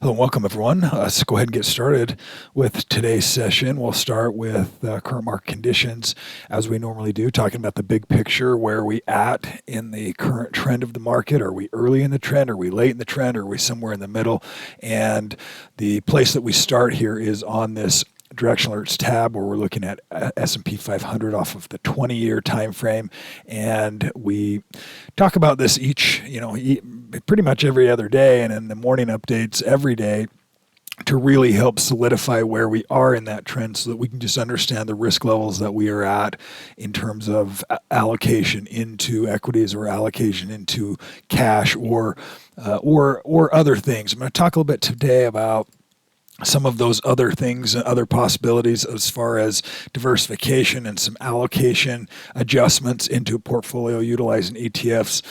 Hello and welcome, everyone. Let's go ahead and get started with today's session. We'll start with current market conditions, as we normally do, talking about the big picture. Where are we at in the current trend of the market? Are we early in the trend? Are we late in the trend? Are we somewhere in the middle? And the place that we start here is on this direction alerts tab, where we're looking at S&P 500 off of the 20-year time frame, and we talk about this pretty much every other day, and in the morning updates every day, to really help solidify where we are in that trend, so that we can just understand the risk levels that we are at in terms of allocation into equities or allocation into cash or other things. I'm going to talk a little bit today about some of those other things and other possibilities as far as diversification and some allocation adjustments into a portfolio utilizing ETFs,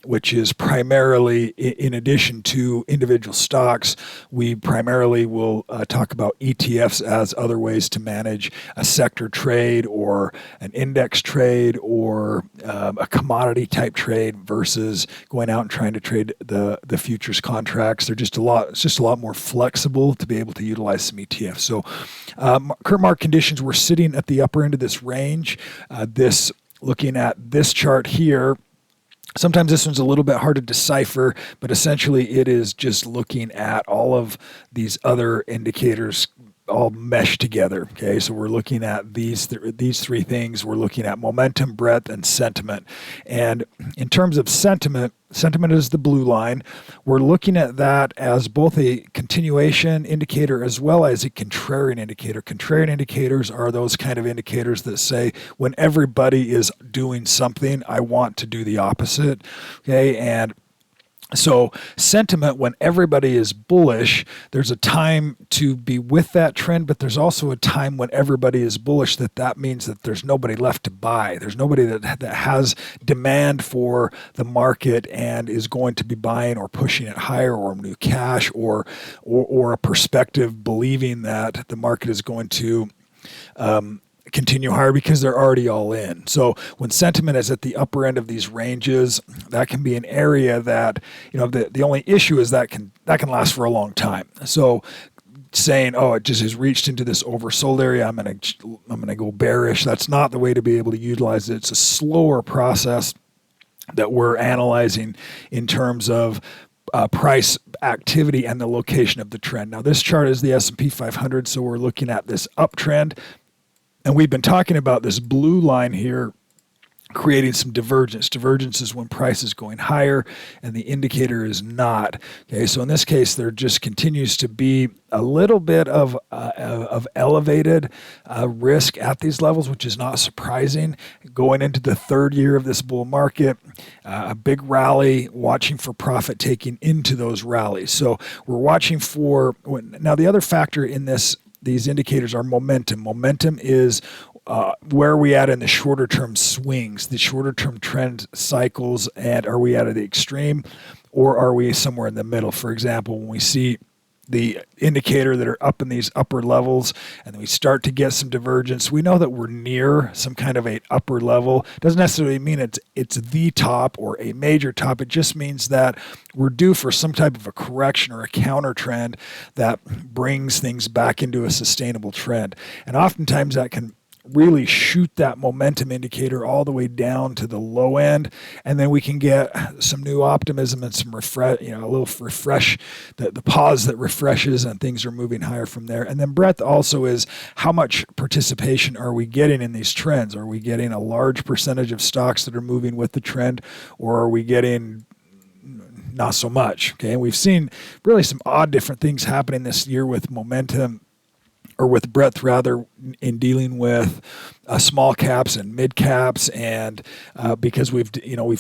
which is primarily, in addition to individual stocks, we primarily will talk about ETFs as other ways to manage a sector trade or an index trade or a commodity type trade versus going out and trying to trade the futures contracts. It's just a lot more flexible to be able to utilize some ETFs. So current market conditions, we're sitting at the upper end of this range. Looking at this chart here, sometimes this one's a little bit hard to decipher, but essentially it is just looking at all of these other indicators all meshed together. Okay, so we're looking at these three things. We're looking at momentum, breadth, and sentiment. And in terms of sentiment is the blue line. We're looking at that as both a continuation indicator as well as a contrarian indicator. Contrarian indicators are those kind of indicators that say, when everybody is doing something, I want to do the opposite. Okay, and so sentiment, when everybody is bullish, there's a time to be with that trend, but there's also a time when everybody is bullish that means that there's nobody left to buy. There's nobody that has demand for the market and is going to be buying or pushing it higher, or new cash, or a perspective believing that the market is going to continue higher because they're already all in. So when sentiment is at the upper end of these ranges, that can be an area that, the only issue is that can last for a long time. So saying, oh, it just has reached into this oversold area, I'm gonna go bearish, that's not the way to be able to utilize it. It's a slower process that we're analyzing in terms of price activity and the location of the trend. Now, this chart is the S&P 500, so we're looking at this uptrend. And we've been talking about this blue line here creating some divergence. Divergence is when price is going higher and the indicator is not. Okay, so in this case, there just continues to be a little bit of elevated risk at these levels, which is not surprising. Going into the third year of this bull market, a big rally, watching for profit taking into those rallies. So we're watching for, now the other factor in these indicators are momentum. Momentum is where are we at in the shorter term swings, the shorter term trend cycles, and are we at the extreme or are we somewhere in the middle? For example, when we see the indicator that are up in these upper levels and then we start to get some divergence, we know that we're near some kind of a upper level. Doesn't necessarily mean it's the top or a major top. It just means that we're due for some type of a correction or a counter trend that brings things back into a sustainable trend. And oftentimes that can really shoot that momentum indicator all the way down to the low end, and then we can get some new optimism and some a little refresh, the pause that refreshes, and things are moving higher from there. And then breadth also is how much participation are we getting in these trends? Are we getting a large percentage of stocks that are moving with the trend, or are we getting not so much? Okay, and we've seen really some odd different things happening this year with momentum, or with breadth rather, in dealing with small caps and mid caps, and because we've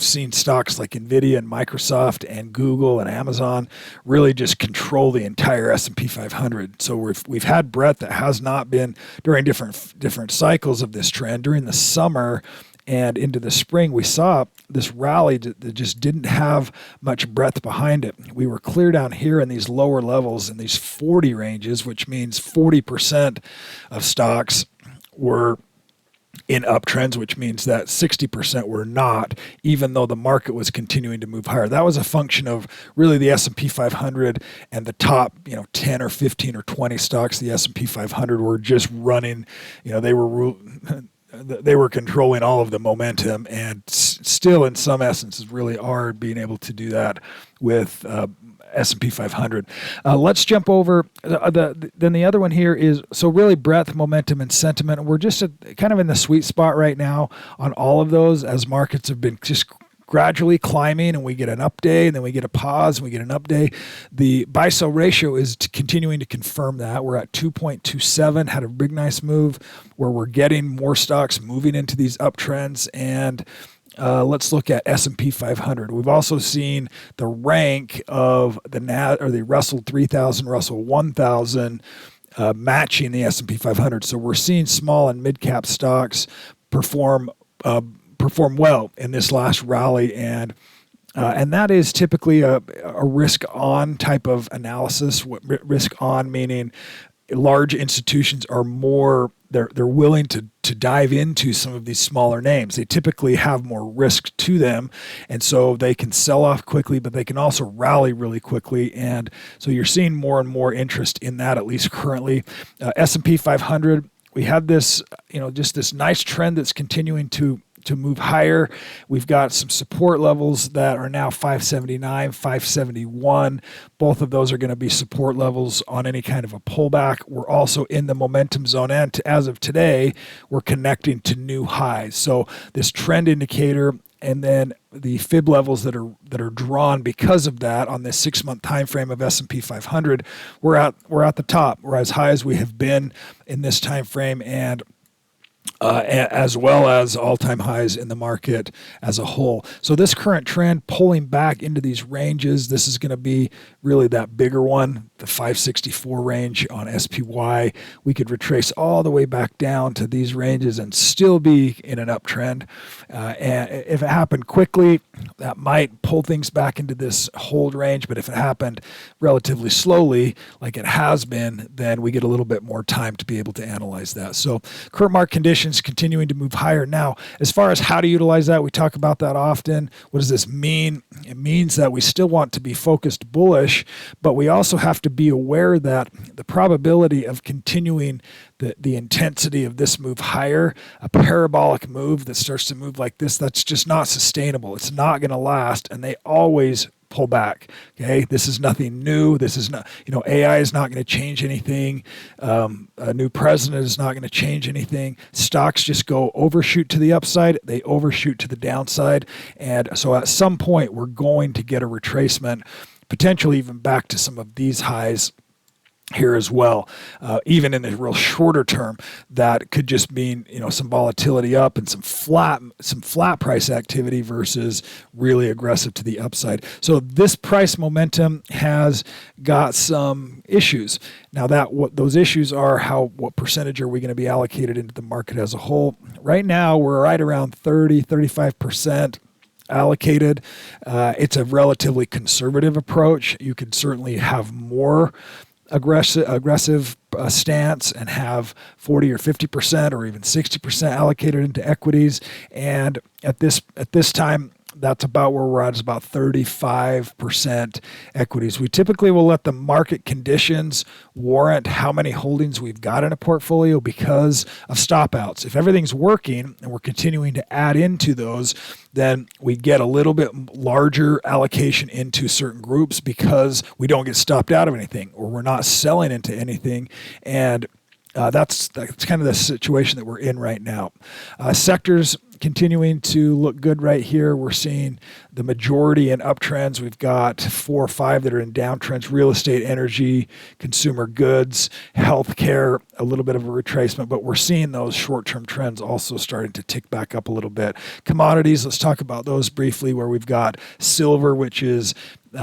seen stocks like Nvidia and Microsoft and Google and Amazon really just control the entire S&P 500. So we've had breadth that has not been during different cycles of this trend. During the summer and into the spring, we saw this rally that just didn't have much breadth behind it. We were clear down here in these lower levels, in these 40 ranges, which means 40% of stocks were in uptrends, which means that 60% were not, even though the market was continuing to move higher. That was a function of really the S&P 500 and the top, 10 or 15 or 20 stocks. The S&P 500 were just running, they were controlling all of the momentum, and still in some essences really are being able to do that with S&P 500. Let's jump over. Then the other one here is, so really breadth, momentum, and sentiment. We're just kind of in the sweet spot right now on all of those, as markets have been just gradually climbing, and we get an up day, and then we get a pause, and we get an up day. The buy-sell ratio is continuing to confirm that. We're at 2.27, had a big nice move where we're getting more stocks moving into these uptrends. And let's look at S&P 500. We've also seen the rank of the Russell 3000, Russell 1000 matching the S&P 500. So we're seeing small and mid-cap stocks perform well in this last rally, and that is typically a risk-on type of analysis. Risk-on meaning large institutions are more, they're willing to dive into some of these smaller names. They typically have more risk to them, and so they can sell off quickly, but they can also rally really quickly. And so you're seeing more and more interest in that, at least currently. S&P 500, we have this, just this nice trend that's continuing to move higher. We've got some support levels that are now 579, 571. Both of those are going to be support levels on any kind of a pullback. We're also in the momentum zone, and as of today, we're connecting to new highs. So this trend indicator and then the fib levels that are drawn because of that on this 6-month time frame of S&P 500, we're at the top. We're as high as we have been in this time frame, and as well as all-time highs in the market as a whole. So this current trend pulling back into these ranges, this is going to be really that bigger one, the 564 range on SPY. We could retrace all the way back down to these ranges and still be in an uptrend. And if it happened quickly, that might pull things back into this hold range. But if it happened relatively slowly, like it has been, then we get a little bit more time to be able to analyze that. So current market conditions continuing to move higher. Now, as far as how to utilize that, we talk about that often. What does this mean? It means that we still want to be focused bullish, but we also have to be aware that the probability of continuing the intensity of this move higher, a parabolic move that starts to move like this, that's just not sustainable. It's not going to last, and they always pull back. Okay, this is nothing new. This is not, AI is not going to change anything. A new president is not going to change anything. Stocks just go overshoot to the upside. They overshoot to the downside. And so at some point, we're going to get a retracement, potentially even back to some of these highs here as well. Even in the real shorter term, that could just mean some volatility up and some flat price activity versus really aggressive to the upside. So this price momentum has got some issues. Now what those issues are, what percentage are we going to be allocated into the market as a whole? Right now we're right around 35% allocated. It's a relatively conservative approach. You could certainly have more aggressive stance and have 40 or 50% or even 60% allocated into equities. And at this time, that's about where we're at, is about 35% equities. We typically will let the market conditions warrant how many holdings we've got in a portfolio because of stop outs. If everything's working and we're continuing to add into those, then we get a little bit larger allocation into certain groups because we don't get stopped out of anything or we're not selling into anything. And that's kind of the situation that we're in right now. Sectors continuing to look good right here. We're seeing the majority in uptrends. We've got 4 or 5 that are in downtrends: real estate, energy, consumer goods, healthcare, a little bit of a retracement, but we're seeing those short-term trends also starting to tick back up a little bit. Commodities, let's talk about those briefly, where we've got silver, which is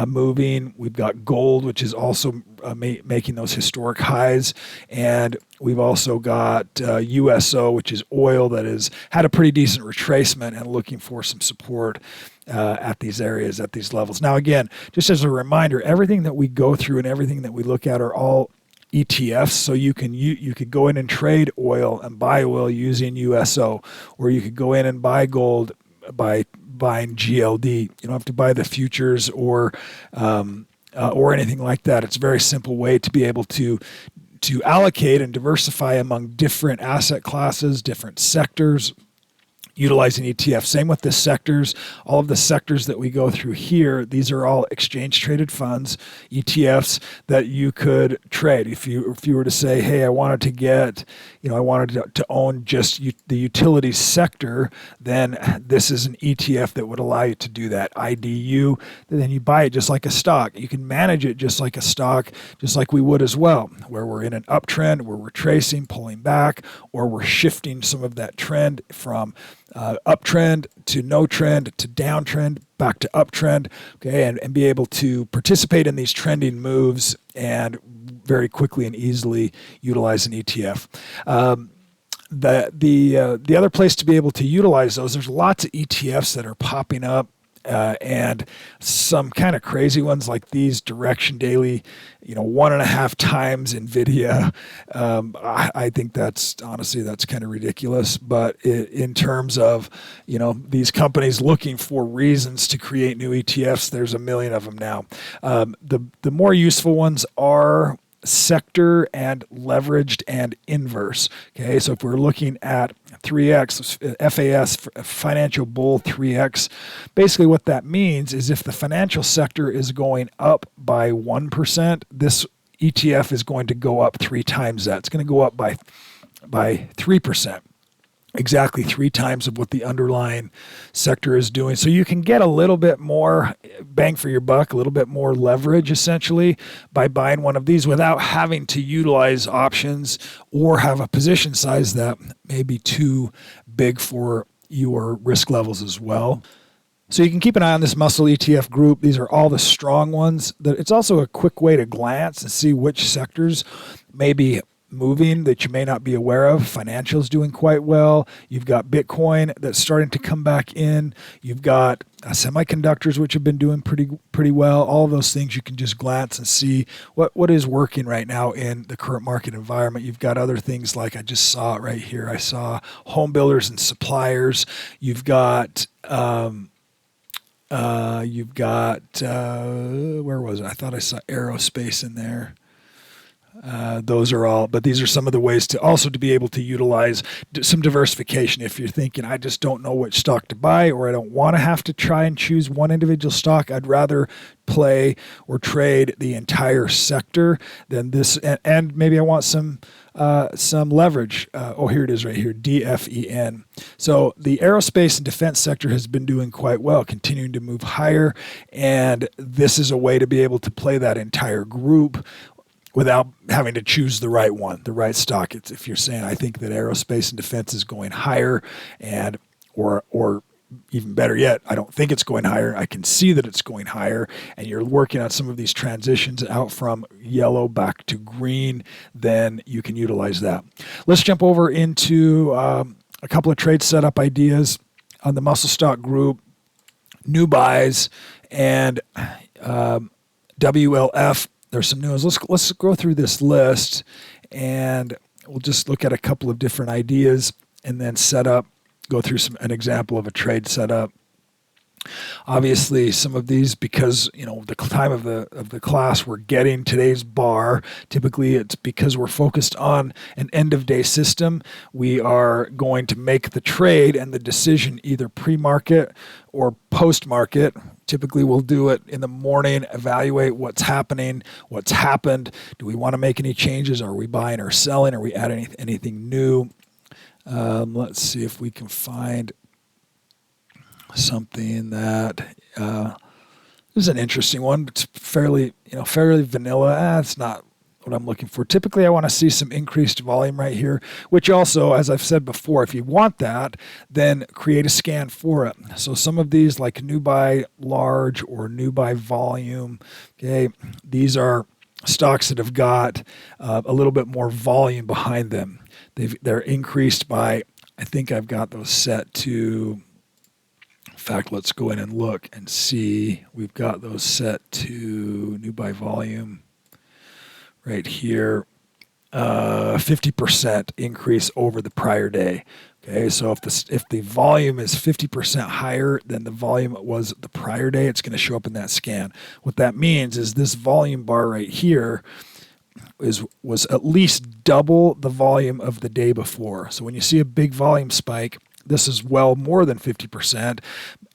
moving. We've got gold, which is also making those historic highs. And we've also got USO, which is oil, that has had a pretty decent retracement and looking for some support at these areas, at these levels. Now, again, just as a reminder, everything that we go through and everything that we look at are all ETFs. So you could go in and trade oil and buy oil using USO, or you could go in and buy gold by buying GLD. You don't have to buy the futures or anything like that. It's a very simple way to be able to allocate and diversify among different asset classes, different sectors, utilizing ETF. Same with the sectors. All of the sectors that we go through here, these are all exchange traded funds, ETFs that you could trade. If you were to say, hey, I wanted to own just the utilities sector, then this is an ETF that would allow you to do that. IDU, then you buy it just like a stock. You can manage it just like a stock, just like we would as well, where we're in an uptrend, where we're tracing, pulling back, or we're shifting some of that trend from uptrend to no trend to downtrend back to uptrend, okay, and be able to participate in these trending moves and very quickly and easily utilize an ETF. The other place to be able to utilize those, there's lots of ETFs that are popping up. And some kind of crazy ones like these direction daily, 1.5 times NVIDIA. I think that's kind of ridiculous. But in terms of, these companies looking for reasons to create new ETFs, there's a million of them now. The more useful ones are sector and leveraged and inverse. Okay, so if we're looking at 3X, FAS, Financial Bull 3X, basically what that means is if the financial sector is going up by 1%, this ETF is going to go up 3 times that. It's going to go up by 3%. Exactly 3 times of what the underlying sector is doing. So you can get a little bit more bang for your buck, a little bit more leverage essentially by buying one of these without having to utilize options or have a position size that may be too big for your risk levels as well. So you can keep an eye on this muscle ETF group. These are all the strong ones. It's also a quick way to glance and see which sectors may be moving that you may not be aware of. Financials doing quite well. You've got Bitcoin that's starting to come back in. You've got semiconductors, which have been doing pretty well. All of those things you can just glance and see what is working right now in the current market environment. You've got other things like I just saw it right here. I saw home builders and suppliers. You've got where was it? I thought I saw aerospace in there. Those are all, but these are some of the ways to also to be able to utilize some diversification. If you're thinking, I just don't know which stock to buy, or I don't want to have to try and choose one individual stock, I'd rather play or trade the entire sector than this. And maybe I want some leverage. Here it is right here, DFEN. So the aerospace and defense sector has been doing quite well, continuing to move higher. And this is a way to be able to play that entire group without having to choose the right one, the right stock. It's, if you're saying, I think that aerospace and defense is going higher, and or even better yet, I don't think it's going higher, I can see that it's going higher, and you're working on some of these transitions out from yellow back to green, then you can utilize that. Let's jump over into a couple of trade setup ideas on the muscle stock group, new buys, and WLF. There's some news. Let's go through this list, and we'll just look at a couple of different ideas, and then go through an example of a trade setup. Obviously, some of these, because the time of the class we're getting today's bar, typically it's because we're focused on an end of day system. We are going to make the trade and the decision either pre-market or post-market. Typically, we'll do it in the morning, evaluate what's happening, what's happened. Do we want to make any changes? Are we buying or selling? Are we adding anything new? Let's see if we can find something that this is an interesting one. It's fairly vanilla. It's not what I'm looking for. Typically, I want to see some increased volume right here, which also, as I've said before, if you want that, then create a scan for it. So some of these, like new buy large or new buy volume, okay, these are stocks that have got a little bit more volume behind them. They're increased by, I think I've got those set to, in fact, let's go in and look and see. We've got those set to new buy volume right here. 50% increase over the prior day. Okay, so if the volume is 50% higher than the volume it was the prior day, it's going to show up in that scan. What that means is this volume bar right here was at least double the volume of the day before. So when you see a big volume spike, this is well more than 50%,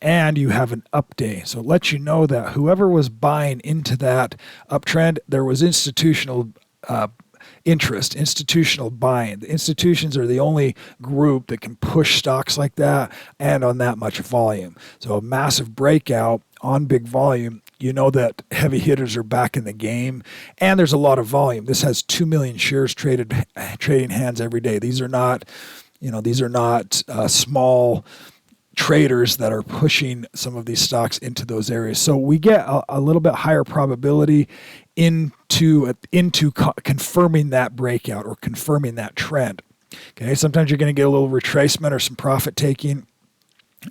and you have an up day. So it lets you know that whoever was buying into that uptrend, there was institutional interest, institutional buying. The institutions are the only group that can push stocks like that and on that much volume. So a massive breakout on big volume, you know that heavy hitters are back in the game, and there's a lot of volume. This has 2 million shares trading hands every day. These are not, small traders that are pushing some of these stocks into those areas. So we get a little bit higher probability into confirming that breakout or confirming that trend. Okay, sometimes you're going to get a little retracement or some profit taking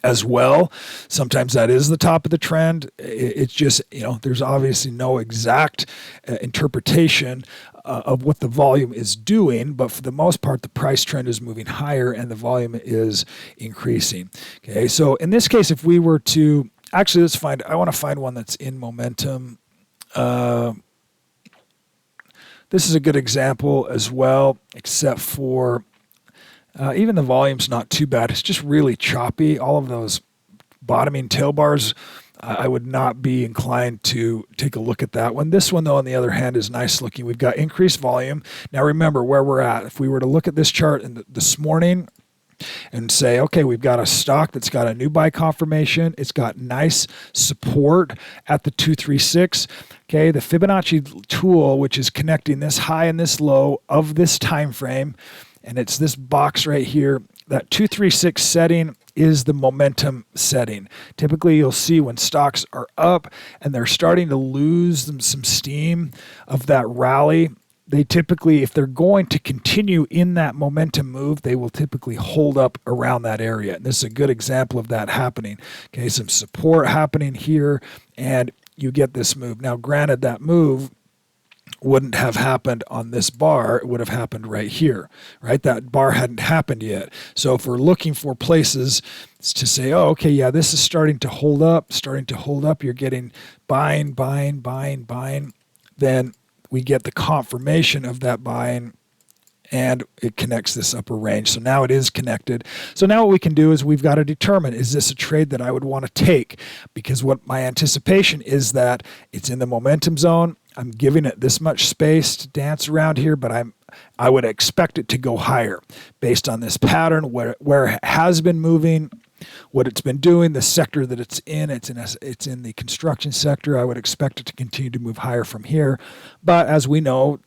as well. Sometimes that is the top of the trend. It's just, there's obviously no exact interpretation of what the volume is doing, but for the most part, the price trend is moving higher and the volume is increasing. Okay, so in this case, if we were to, actually, I want to find one that's in momentum. This is a good example as well, except for even the volume's not too bad. It's just really choppy. All of those bottoming tail bars, I would not be inclined to take a look at that one. This one, though, on the other hand, is nice looking. We've got increased volume. Now, remember where we're at. If we were to look at this chart this morning and say, okay, we've got a stock that's got a new buy confirmation. It's got nice support at the 236. Okay, the Fibonacci tool, which is connecting this high and this low of this time frame, and it's this box right here. That 236 setting is the momentum setting. Typically, you'll see when stocks are up and they're starting to lose some steam of that rally, they typically, if they're going to continue in that momentum move, they will typically hold up around that area. And this is a good example of that happening. Okay, some support happening here, and you get this move. Now, granted, that move wouldn't have happened on this bar. It would have happened right here, right? That bar hadn't happened yet. So if we're looking for places to say, oh, okay, yeah, this is starting to hold up, you're getting buying, then we get the confirmation of that buying, and it connects this upper range. So now it is connected. So now what we can do is we've got to determine, is this a trade that I would want to take? Because what my anticipation is that it's in the momentum zone. I'm giving it this much space to dance around here, but I would expect it to go higher based on this pattern, where it has been moving, what it's been doing, the sector that it's in the construction sector. I would expect it to continue to move higher from here. But as we know,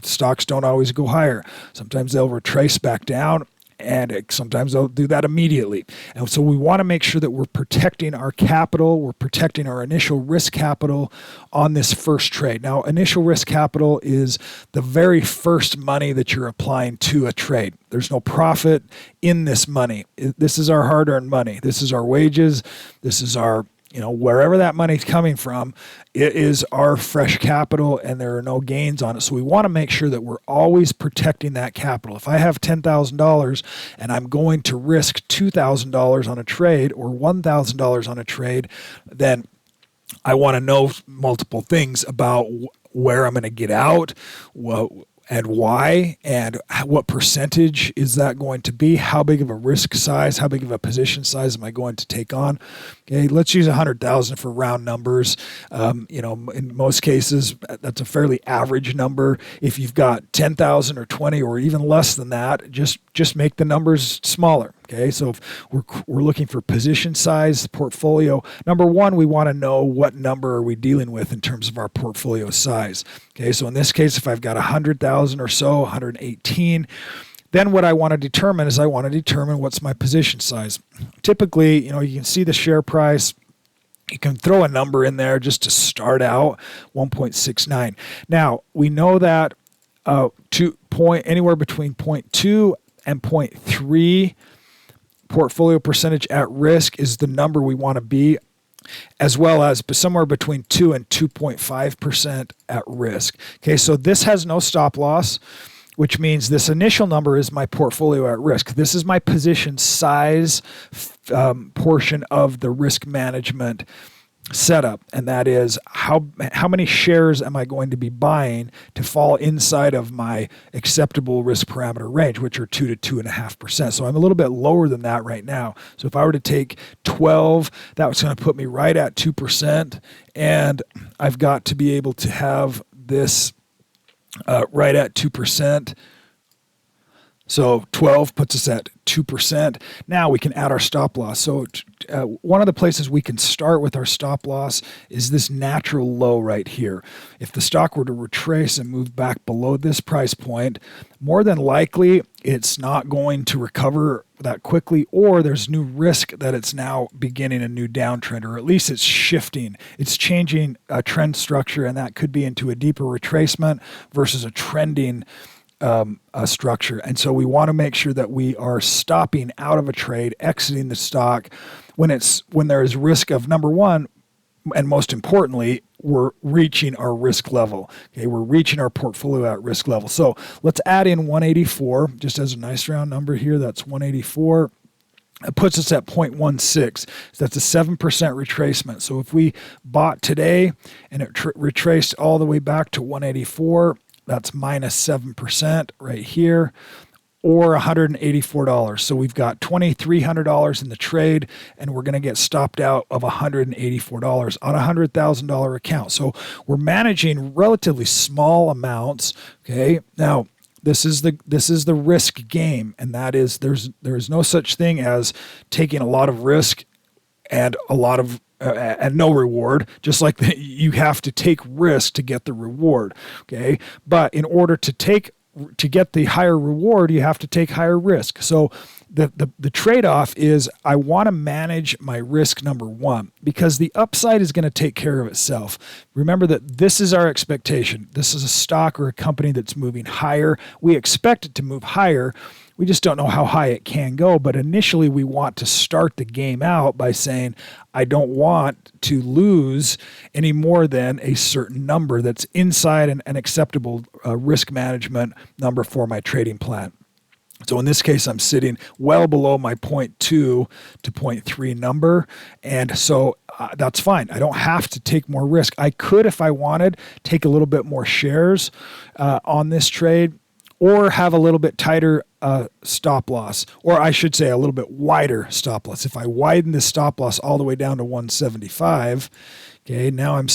stocks don't always go higher. Sometimes they'll retrace back down, and sometimes they'll do that immediately. And so we want to make sure that we're protecting our capital, we're protecting our initial risk capital on this first trade. Now, initial risk capital is the very first money that you're applying to a trade. There's no profit in this money. This is our hard-earned money. This is our wages. This is our wherever that money's coming from, it is our fresh capital, and there are no gains on it. So we want to make sure that we're always protecting that capital. If I have $10,000 and I'm going to risk $2,000 on a trade or $1,000 on a trade, then I want to know multiple things about where I'm going to get out, and why, and what percentage is that going to be? How big of a risk size, how big of a position size am I going to take on? Okay, let's use 100,000 for round numbers. In most cases, that's a fairly average number. If you've got 10,000 or 20 or even less than that, just make the numbers smaller. Okay, so if we're looking for position size, portfolio, number one, we want to know what number are we dealing with in terms of our portfolio size. Okay, so in this case, if I've got 100,000 or so, 118, then what I want to determine is what's my position size. Typically, you can see the share price. You can throw a number in there just to start out, 1.69. Now, we know that anywhere between 0.2 and 0.3 portfolio percentage at risk is the number we want to be, as well as somewhere between 2 and 2.5% at risk. Okay, so this has no stop loss. which means this initial number is my portfolio at risk. This is my position size portion of the risk management setup, and that is how many shares am I going to be buying to fall inside of my acceptable risk parameter range, which are 2 to 2.5%. So I'm a little bit lower than that right now. So if I were to take 12, that was going to put me right at 2%, and I've got to be able to have this right at 2%. So 12 puts us at 2%. Now we can add our stop loss. So one of the places we can start with our stop loss is this natural low right here. If the stock were to retrace and move back below this price point, more than likely it's not going to recover that quickly, or there's new risk that it's now beginning a new downtrend, or at least it's shifting. It's changing a trend structure, and that could be into a deeper retracement versus a trending a structure. And so we want to make sure that we are stopping out of a trade, exiting the stock when there is risk of, number one, and most importantly, we're reaching our risk level. Okay, we're reaching our portfolio at risk level. So let's add in 184 just as a nice round number here. That's 184. It puts us at 0.16. So that's a 7% retracement. So if we bought today and it retraced all the way back to 184, that's minus 7% right here, or $184. So we've got $2,300 in the trade, and we're going to get stopped out of $184 on a $100,000 account. So we're managing relatively small amounts. Okay, now this is the risk game, and that is there's no such thing as taking a lot of risk and a lot of and no reward, just like you have to take risk to get the reward. Okay, but in order to get the higher reward, you have to take higher risk. So the trade-off is I want to manage my risk, number one, because the upside is going to take care of itself. Remember that this is our expectation. This is a stock or a company that's moving higher. We expect it to move higher. We just don't know how high it can go. But initially, we want to start the game out by saying, I don't want to lose any more than a certain number that's inside an acceptable risk management number for my trading plan. So in this case, I'm sitting well below my 0.2 to 0.3 number. And so that's fine. I don't have to take more risk. I could, if I wanted, take a little bit more shares on this trade, or have a little bit tighter stop loss, or I should say a little bit wider stop loss. If I widen the stop loss all the way down to 175, okay, now I'm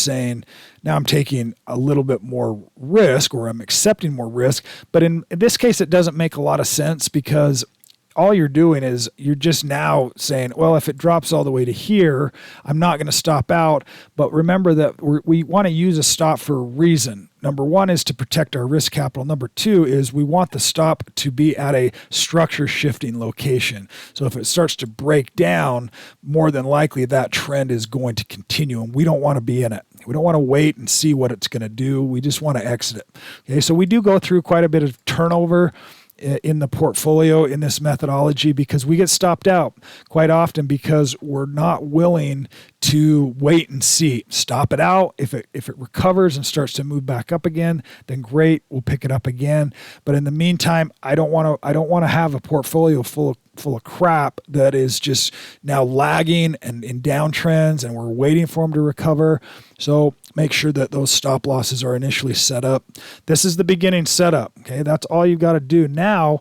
taking a little bit more risk, or I'm accepting more risk. But in this case, it doesn't make a lot of sense, because all you're doing is you're just now saying, well, if it drops all the way to here, I'm not going to stop out. But remember that we want to use a stop for a reason. Number one is to protect our risk capital. Number two is we want the stop to be at a structure shifting location. So if it starts to break down, more than likely that trend is going to continue, and we don't want to be in it. We don't want to wait and see what it's going to do. We just want to exit it. Okay, so we do go through quite a bit of turnover in the portfolio in this methodology, because we get stopped out quite often because we're not willing to wait and see. Stop it out. If it recovers and starts to move back up again, then great, we'll pick it up again. But in the meantime, I don't want to have a portfolio full of crap that is just now lagging and in downtrends, and we're waiting for them to recover. So make sure that those stop losses are initially set up. This is the beginning setup. Okay, that's all you've got to do. Now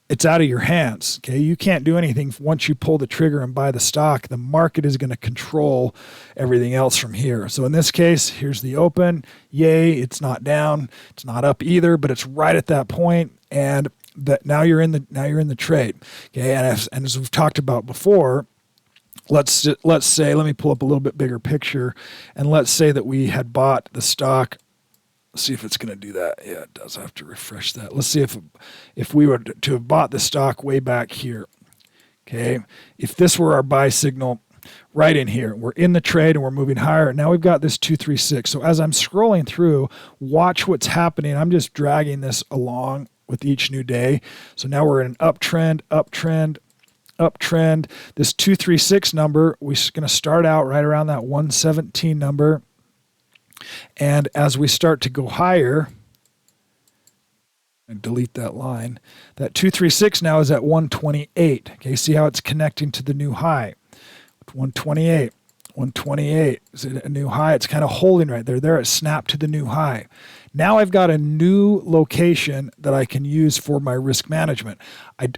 it's out of your hands. Okay, you can't do anything once you pull the trigger and buy the stock. The market is going to control everything else from here. So in this case, here's the open. Yay, it's not down, it's not up either, but it's right at that point, and that now you're in the trade. Okay, and as we've talked about before, let's say, let me pull up a little bit bigger picture, and let's say that we had bought the stock. Let's see if it's going to do that. Yeah, it does. I have to refresh that. Let's see if we were to have bought the stock way back here. Okay, if this were our buy signal right in here, we're in the trade and we're moving higher. Now we've got this 236. So as I'm scrolling through, watch what's happening. I'm just dragging this along with each new day. So now we're in an uptrend, uptrend, uptrend. This 236 number, we're going to start out right around that 117 number. And as we start to go higher, And delete that line. That 236 now is at 128. Okay, see how it's connecting to the new high. 128. 128 is a new high. It's kind of holding right there. There it snapped to the new high. Now I've got a new location that I can use for my risk management.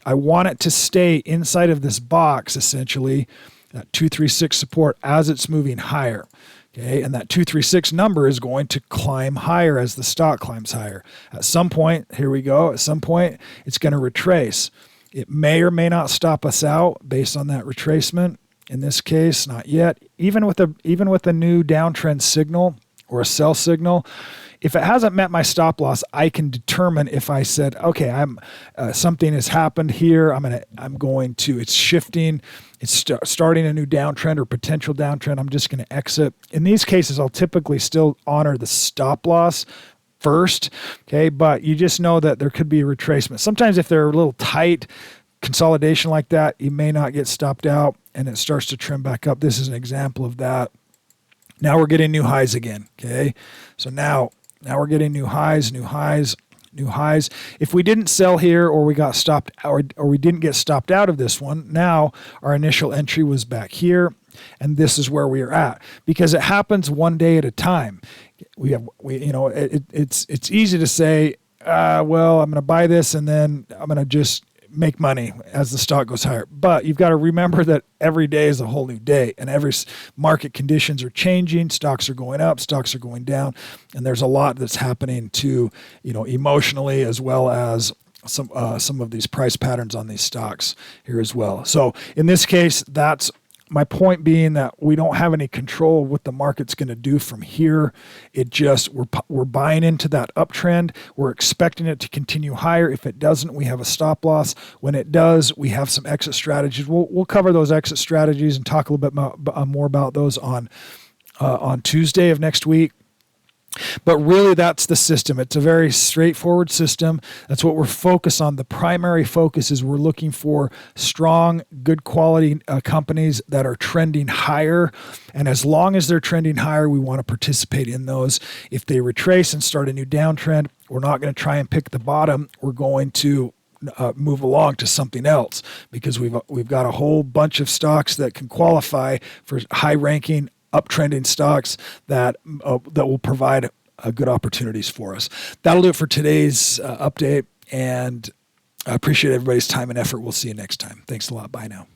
I want it to stay inside of this box, essentially, that 236 support as it's moving higher. Okay, and that 236 number is going to climb higher as the stock climbs higher. At some point, here we go, at some point, it's going to retrace. It may or may not stop us out based on that retracement. In this case, not yet. Even with a new downtrend signal or a sell signal, if it hasn't met my stop loss, I can determine if I said, okay, something has happened here. It's shifting. It's starting a new downtrend or potential downtrend. I'm just going to exit. In these cases, I'll typically still honor the stop loss first. Okay, but you just know that there could be a retracement. Sometimes if they're a little tight, consolidation like that, you may not get stopped out and it starts to trim back up. This is an example of that. Now we're getting new highs again. Okay, so now we're getting new highs. If we didn't sell here or we got stopped or we didn't get stopped out of this one, now our initial entry was back here, and this is where we are at, because it happens one day at a time. It's easy to say, well, I'm going to buy this and then I'm going to just make money as the stock goes higher. But you've got to remember that every day is a whole new day, and every market conditions are changing. Stocks are going up, stocks are going down, and there's a lot that's happening to, emotionally, as well as some of these price patterns on these stocks here as well. So in this case, that's my point being that we don't have any control of what the market's going to do from here. It just, we're buying into that uptrend. We're expecting it to continue higher. If it doesn't, we have a stop loss. When it does, we have some exit strategies. We'll cover those exit strategies and talk a little bit more about those on Tuesday of next week. But really, that's the system. It's a very straightforward system. That's what we're focused on. The primary focus is we're looking for strong, good quality companies that are trending higher. And as long as they're trending higher, we want to participate in those. If they retrace and start a new downtrend, we're not going to try and pick the bottom. We're going to move along to something else, because we've got a whole bunch of stocks that can qualify for high-ranking uptrending stocks that will provide good opportunities for us. That'll do it for today's update, and I appreciate everybody's time and effort. We'll see you next time. Thanks a lot. Bye now.